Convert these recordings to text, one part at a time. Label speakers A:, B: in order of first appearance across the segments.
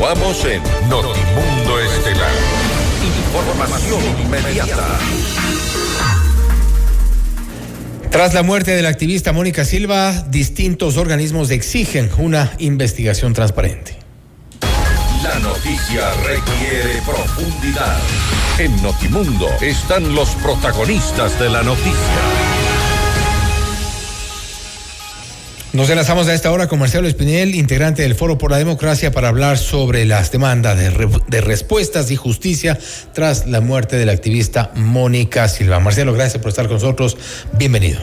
A: Continuamos en Notimundo Estelar. Información inmediata.
B: Tras la muerte de la activista Mónica Silva, distintos organismos exigen una investigación transparente.
A: La noticia requiere profundidad. En Notimundo están los protagonistas de la noticia.
B: Nos enlazamos a esta hora con Marcelo Espinel, integrante del Foro por la Democracia, para hablar sobre las demandas de respuestas y justicia tras la muerte de la activista Mónica Silva. Marcelo, gracias por estar con nosotros. Bienvenido.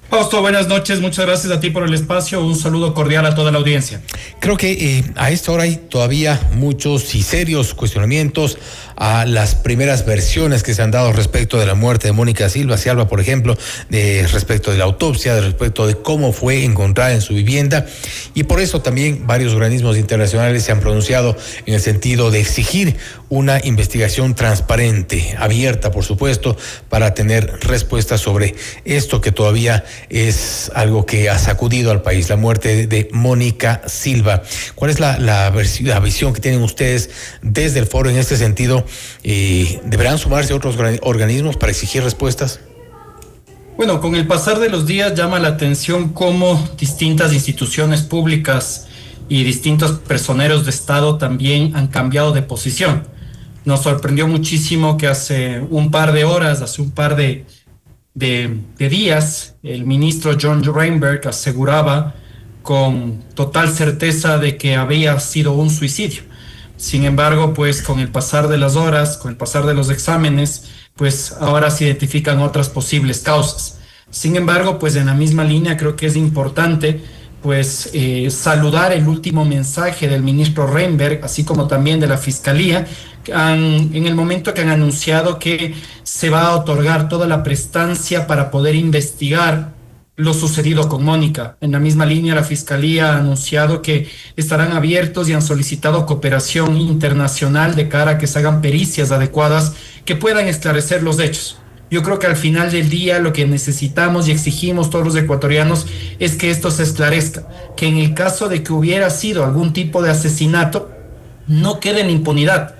C: Fausto, buenas noches. Muchas gracias a ti por el espacio. Un saludo cordial a toda la audiencia.
B: Creo que a esta hora hay todavía muchos y serios cuestionamientos a las primeras versiones que se han dado respecto de la muerte de Mónica Silva. Se habla, por ejemplo, respecto de la autopsia, respecto de cómo fue encontrada en su vivienda, y por eso también varios organismos internacionales se han pronunciado en el sentido de exigir una investigación transparente, abierta, por supuesto, para tener respuestas sobre esto que todavía es algo que ha sacudido al país, la muerte de Mónica Silva. ¿Cuál es la visión que tienen ustedes desde el foro en este sentido? ¿Deberán sumarse otros organismos para exigir respuestas?
C: Bueno, con el pasar de los días llama la atención cómo distintas instituciones públicas y distintos personeros de Estado también han cambiado de posición. Nos sorprendió muchísimo que hace un par de horas, hace un par de días, el ministro John Reinberg aseguraba con total certeza de que había sido un suicidio. Sin embargo, pues con el pasar de las horas, con el pasar de los exámenes, pues ahora se identifican otras posibles causas. Sin embargo, pues en la misma línea creo que es importante pues saludar el último mensaje del ministro Reinberg, así como también de la Fiscalía, en el momento que han anunciado que se va a otorgar toda la prestancia para poder investigar lo sucedido con Mónica. En la misma línea, la Fiscalía ha anunciado que estarán abiertos y han solicitado cooperación internacional de cara a que se hagan pericias adecuadas que puedan esclarecer los hechos. Yo creo que al final del día lo que necesitamos y exigimos todos los ecuatorianos es que esto se esclarezca, que en el caso de que hubiera sido algún tipo de asesinato, no quede en impunidad.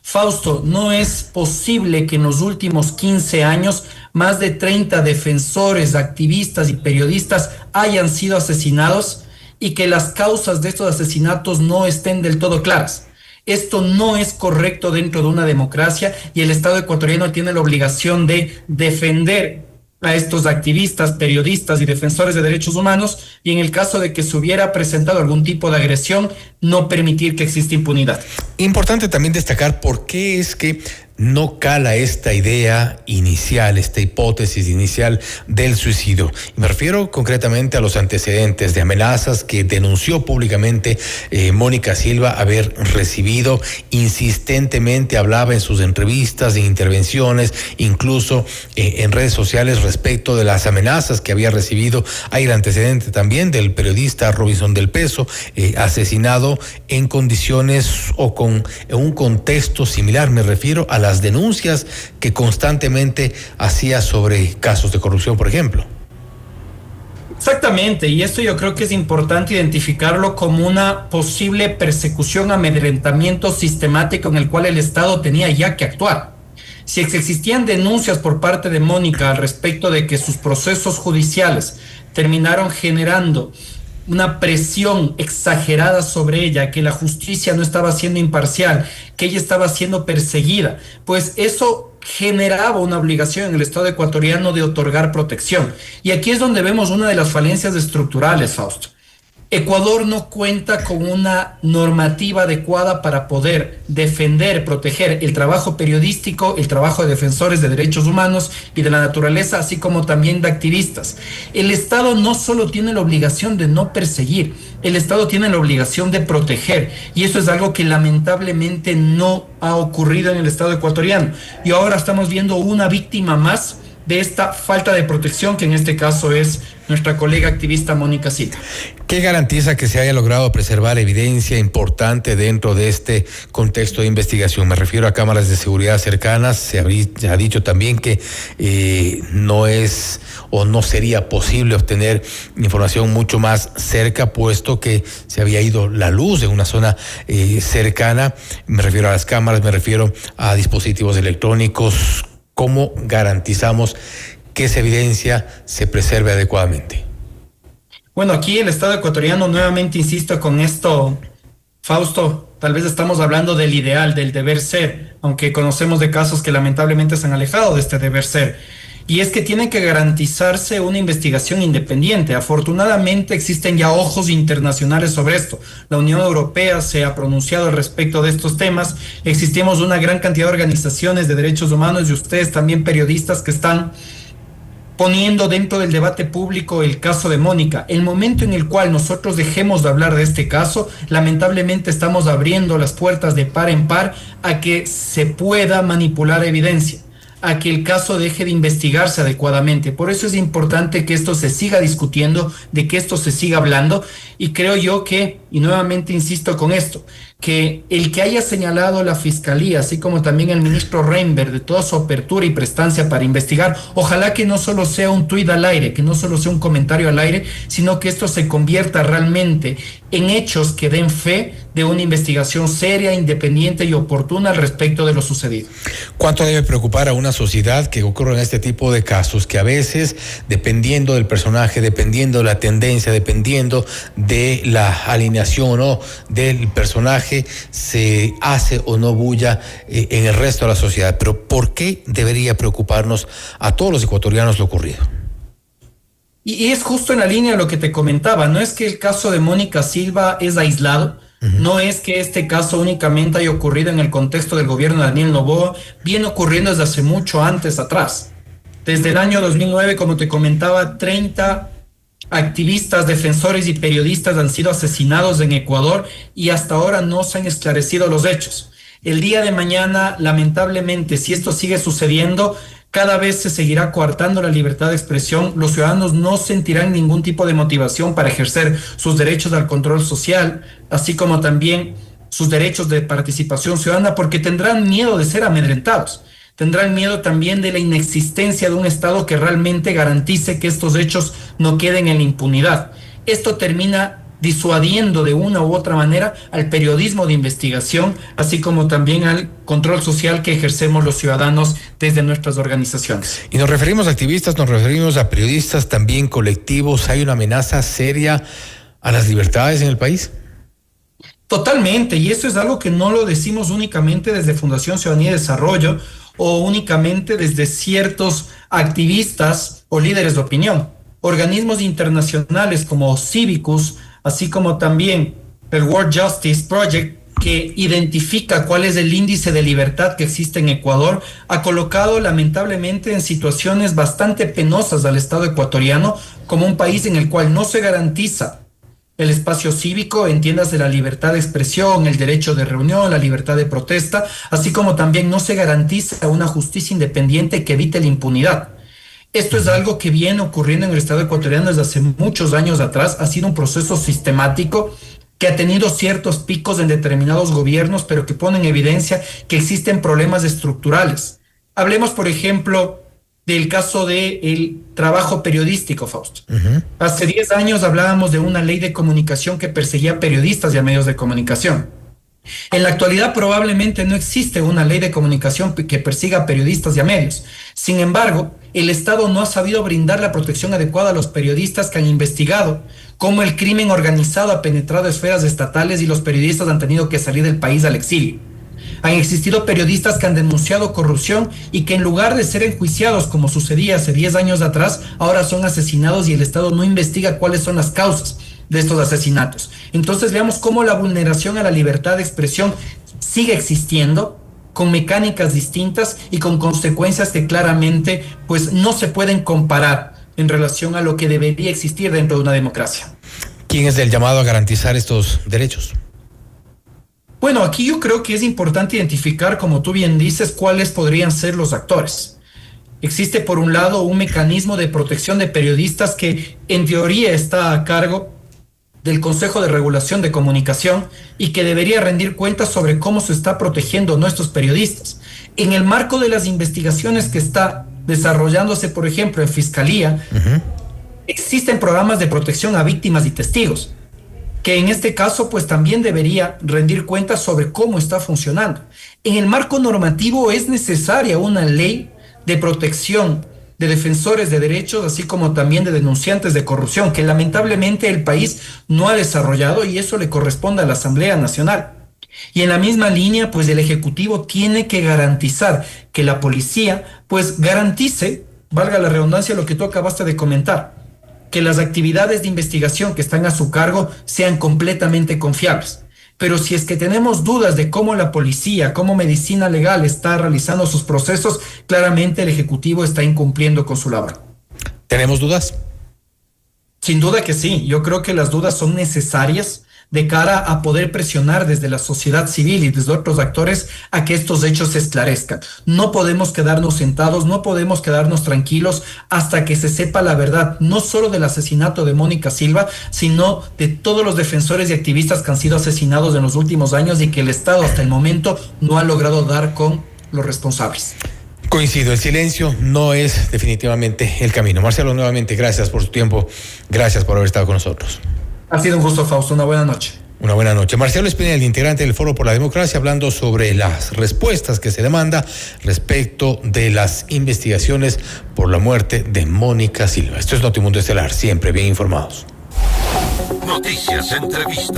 C: Fausto, no es posible que en los últimos 15 años más de 30 defensores, activistas y periodistas hayan sido asesinados y que las causas de estos asesinatos no estén del todo claras. Esto no es correcto dentro de una democracia y el Estado ecuatoriano tiene la obligación de defender a estos activistas, periodistas y defensores de derechos humanos, y en el caso de que se hubiera presentado algún tipo de agresión, no permitir que exista impunidad.
B: Importante también destacar por qué es que no cala esta idea inicial, esta hipótesis inicial del suicidio. Y me refiero concretamente a los antecedentes de amenazas que denunció públicamente Mónica Silva haber recibido. Insistentemente hablaba en sus entrevistas, en intervenciones, incluso en redes sociales respecto de las amenazas que había recibido. Hay el antecedente también del periodista Robinson del Peso, asesinado en condiciones o con un contexto similar. Me refiero a las denuncias que constantemente hacía sobre casos de corrupción, por ejemplo.
C: Exactamente, y esto yo creo que es importante identificarlo como una posible persecución, amedrentamiento sistemático en el cual el Estado tenía ya que actuar. Si existían denuncias por parte de Mónica al respecto de que sus procesos judiciales terminaron generando una presión exagerada sobre ella, que la justicia no estaba siendo imparcial, que ella estaba siendo perseguida, pues eso generaba una obligación en el Estado ecuatoriano de otorgar protección. Y aquí es donde vemos una de las falencias estructurales, Fausto. Ecuador no cuenta con una normativa adecuada para poder defender, proteger el trabajo periodístico, el trabajo de defensores de derechos humanos y de la naturaleza, así como también de activistas. El Estado no solo tiene la obligación de no perseguir, el Estado tiene la obligación de proteger, y eso es algo que lamentablemente no ha ocurrido en el Estado ecuatoriano. Y ahora estamos viendo una víctima más de esta falta de protección que en este caso es nuestra colega activista Mónica Silva.
B: ¿Qué garantiza que se haya logrado preservar evidencia importante dentro de este contexto de investigación? Me refiero a cámaras de seguridad cercanas. Se ha dicho también que no es o no sería posible obtener información mucho más cerca, puesto que se había ido la luz en una zona cercana. Me refiero a las cámaras, me refiero a dispositivos electrónicos. ¿Cómo garantizamos que esa evidencia se preserve adecuadamente?
C: Bueno, aquí el Estado ecuatoriano, nuevamente insisto con esto, Fausto, tal vez estamos hablando del ideal, del deber ser, aunque conocemos de casos que lamentablemente se han alejado de este deber ser. Y es que tiene que garantizarse una investigación independiente. Afortunadamente existen ya ojos internacionales sobre esto. La Unión Europea se ha pronunciado al respecto de estos temas. Existimos una gran cantidad de organizaciones de derechos humanos y ustedes también periodistas que están poniendo dentro del debate público el caso de Mónica. El momento en el cual nosotros dejemos de hablar de este caso, lamentablemente estamos abriendo las puertas de par en par a que se pueda manipular evidencia, a que el caso deje de investigarse adecuadamente. Por eso es importante que esto se siga discutiendo, de que esto se siga hablando, y creo yo que, y nuevamente insisto con esto, que el que haya señalado la Fiscalía, así como también el ministro Reinberg, de toda su apertura y prestancia para investigar, ojalá que no solo sea un tuit al aire, que no solo sea un comentario al aire, sino que esto se convierta realmente en hechos que den fe de una investigación seria, independiente y oportuna al respecto de lo sucedido.
B: ¿Cuánto debe preocupar a una sociedad que ocurran este tipo de casos, que a veces, dependiendo del personaje, dependiendo de la tendencia, dependiendo de la alineación o no del personaje, se hace o no bulla en el resto de la sociedad? Pero ¿por qué debería preocuparnos a todos los ecuatorianos lo ocurrido?
C: Y es justo en la línea de lo que te comentaba. No es que el caso de Mónica Silva es aislado. No es que este caso únicamente haya ocurrido en el contexto del gobierno de Daniel Noboa, viene ocurriendo desde hace mucho antes atrás. Desde el año 2009, como te comentaba, 30 activistas, defensores y periodistas han sido asesinados en Ecuador y hasta ahora no se han esclarecido los hechos. El día de mañana, lamentablemente, si esto sigue sucediendo, cada vez se seguirá coartando la libertad de expresión. Los ciudadanos no sentirán ningún tipo de motivación para ejercer sus derechos al control social, así como también sus derechos de participación ciudadana, porque tendrán miedo de ser amedrentados. Tendrán miedo también de la inexistencia de un Estado que realmente garantice que estos hechos no queden en la impunidad. Esto termina disuadiendo de una u otra manera al periodismo de investigación, así como también al control social que ejercemos los ciudadanos desde nuestras organizaciones.
B: Y nos referimos a activistas, nos referimos a periodistas, también colectivos. ¿Hay una amenaza seria a las libertades en el país?
C: Totalmente, y eso es algo que no lo decimos únicamente desde Fundación Ciudadanía y Desarrollo o únicamente desde ciertos activistas o líderes de opinión. Organismos internacionales como Civicus, así como también el World Justice Project, que identifica cuál es el índice de libertad que existe en Ecuador, ha colocado lamentablemente en situaciones bastante penosas al Estado ecuatoriano como un país en el cual no se garantiza el espacio cívico, entiéndase la libertad de expresión, el derecho de reunión, la libertad de protesta, así como también no se garantiza una justicia independiente que evite la impunidad. Esto es algo que viene ocurriendo en el Estado ecuatoriano desde hace muchos años atrás. Ha sido un proceso sistemático que ha tenido ciertos picos en determinados gobiernos, pero que pone en evidencia que existen problemas estructurales. Hablemos, por ejemplo, del caso del trabajo periodístico, Fausto. Hace 10 años hablábamos de una ley de comunicación que perseguía periodistas y a medios de comunicación. En la actualidad probablemente no existe una ley de comunicación que persiga a periodistas y a medios. Sin embargo, el Estado no ha sabido brindar la protección adecuada a los periodistas que han investigado cómo el crimen organizado ha penetrado esferas estatales y los periodistas han tenido que salir del país al exilio. Han existido periodistas que han denunciado corrupción y que en lugar de ser enjuiciados como sucedía hace 10 años atrás, ahora son asesinados y el Estado no investiga cuáles son las causas de estos asesinatos. Entonces veamos cómo la vulneración a la libertad de expresión sigue existiendo con mecánicas distintas y con consecuencias que claramente pues no se pueden comparar en relación a lo que debería existir dentro de una democracia.
B: ¿Quién es el llamado a garantizar estos derechos?
C: Bueno, aquí yo creo que es importante identificar, como tú bien dices, cuáles podrían ser los actores. Existe, por un lado, un mecanismo de protección de periodistas que en teoría está a cargo del Consejo de Regulación de Comunicación y que debería rendir cuentas sobre cómo se está protegiendo a nuestros periodistas. En el marco de las investigaciones que está desarrollándose, por ejemplo, en Fiscalía, existen programas de protección a víctimas y testigos, que en este caso pues también debería rendir cuentas sobre cómo está funcionando. En el marco normativo es necesaria una ley de protección de defensores de derechos, así como también de denunciantes de corrupción, que lamentablemente el país no ha desarrollado y eso le corresponde a la Asamblea Nacional. Y en la misma línea, pues el Ejecutivo tiene que garantizar que la policía, pues garantice, valga la redundancia, lo que tú acabaste de comentar, que las actividades de investigación que están a su cargo sean completamente confiables. Pero si es que tenemos dudas de cómo la policía, cómo Medicina Legal está realizando sus procesos, claramente el Ejecutivo está incumpliendo con su labor.
B: ¿Tenemos dudas?
C: Sin duda que sí. Yo creo que las dudas son necesarias de cara a poder presionar desde la sociedad civil y desde otros actores a que estos hechos se esclarezcan. No podemos quedarnos sentados, no podemos quedarnos tranquilos hasta que se sepa la verdad, no solo del asesinato de Mónica Silva, sino de todos los defensores y activistas que han sido asesinados en los últimos años y que el Estado hasta el momento no ha logrado dar con los responsables.
B: Coincido, el silencio no es definitivamente el camino. Marcelo, nuevamente, gracias por su tiempo, gracias por haber estado con nosotros.
C: Ha sido un gusto, Fausto. Una buena noche.
B: Una buena noche. Marcelo Espinel, integrante del Foro por la Democracia, hablando sobre las respuestas que se demanda respecto de las investigaciones por la muerte de Mónica Silva. Esto es Notimundo Estelar, siempre bien informados.
A: Noticias, entrevistas,